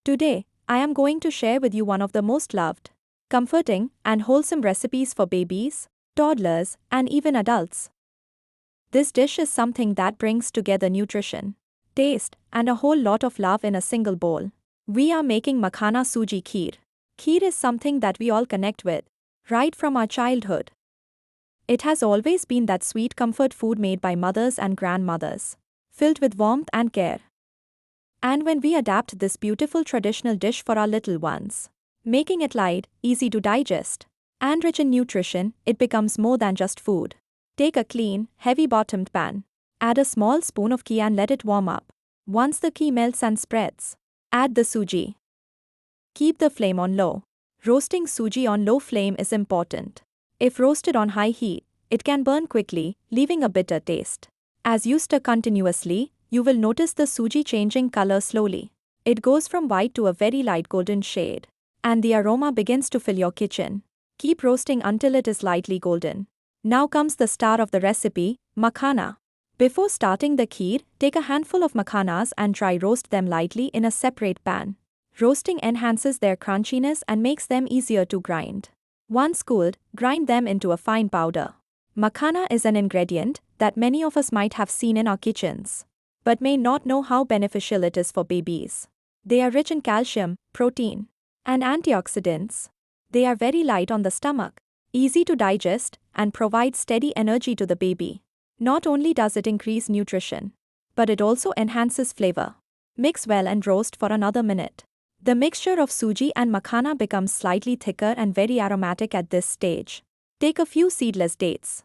Today, I am going to share with you one of the most loved, comforting, and wholesome recipes for babies, toddlers, and even adults. This dish is something that brings together nutrition, taste, and a whole lot of love in a single bowl. We are making Makhana Suji Kheer. Kheer is something that we all connect with, right from our childhood. It has always been that sweet comfort food made by mothers and grandmothers, filled with warmth and care. And when we adapt this beautiful traditional dish for our little ones, making it light, easy to digest, and rich in nutrition, it becomes more than just food. Take a clean, heavy-bottomed pan. Add a small spoon of ghee and let it warm up. Once the ghee melts and spreads, add the suji. Keep the flame on low. Roasting suji on low flame is important. If roasted on high heat, it can burn quickly, leaving a bitter taste. As you stir continuously, you will notice the suji changing color slowly. It goes from white to a very light golden shade, and the aroma begins to fill your kitchen. Keep roasting until it is lightly golden. Now comes the star of the recipe, makhana. Before starting the kheer, take a handful of makhanas and dry roast them lightly in a separate pan. Roasting enhances their crunchiness and makes them easier to grind. Once cooled, grind them into a fine powder. Makhana is an ingredient that many of us might have seen in our kitchens, but may not know how beneficial it is for babies. They are rich in calcium, protein, and antioxidants. They are very light on the stomach, easy to digest, and provide steady energy to the baby. Not only does it increase nutrition, but it also enhances flavor. Mix well and roast for another minute. The mixture of suji and makhana becomes slightly thicker and very aromatic at this stage. Take a few seedless dates.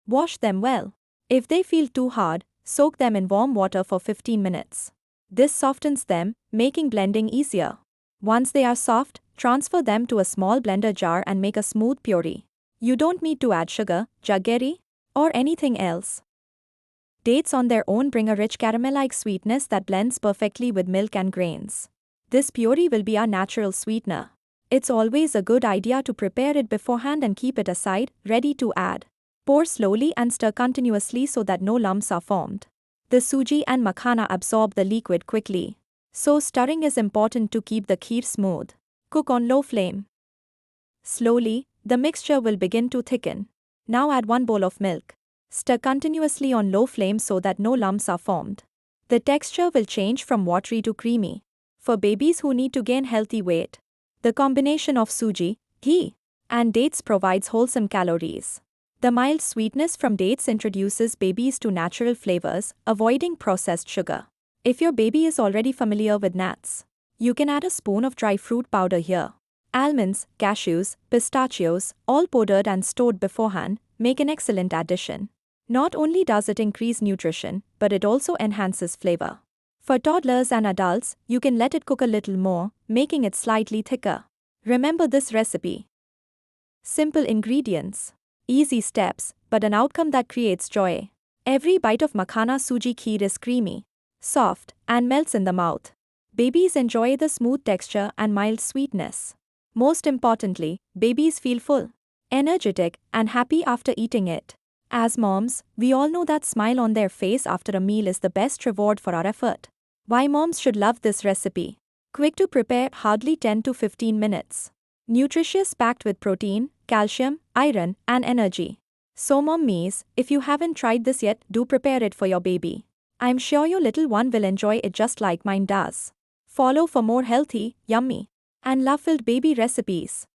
Wash them well. If they feel too hard, soak them in warm water for 15 minutes. This softens them, making blending easier. Once they are soft, transfer them to a small blender jar and make a smooth puree. You don't need to add sugar, jaggery, or anything else. Dates on their own bring a rich caramel-like sweetness that blends perfectly with milk and grains. This puree will be our natural sweetener. It's always a good idea to prepare it beforehand and keep it aside, ready to add. Pour slowly and stir continuously so that no lumps are formed. The suji and makhana absorb the liquid quickly, so stirring is important to keep the kheer smooth. Cook on low flame. Slowly, the mixture will begin to thicken. Now add 1 bowl of milk. Stir continuously on low flame so that no lumps are formed. The texture will change from watery to creamy. For babies who need to gain healthy weight, the combination of suji, ghee, and dates provides wholesome calories. The mild sweetness from dates introduces babies to natural flavors, avoiding processed sugar. If your baby is already familiar with nuts, you can add a spoon of dry fruit powder here. Almonds, cashews, pistachios, all powdered and stored beforehand, make an excellent addition. Not only does it increase nutrition, but it also enhances flavor. For toddlers and adults, you can let it cook a little more, making it slightly thicker. Remember this recipe. Simple ingredients, easy steps, but an outcome that creates joy. Every bite of Makhana Suji Kheer is creamy, soft, and melts in the mouth. Babies enjoy the smooth texture and mild sweetness. Most importantly, babies feel full, energetic, and happy after eating it. As moms, we all know that smile on their face after a meal is the best reward for our effort. Why moms should love this recipe. Quick to prepare, hardly 10 to 15 minutes. Nutritious, packed with protein, calcium, iron, and energy. So mommies, if you haven't tried this yet, do prepare it for your baby. I'm sure your little one will enjoy it just like mine does. Follow for more healthy, yummy, and love-filled baby recipes.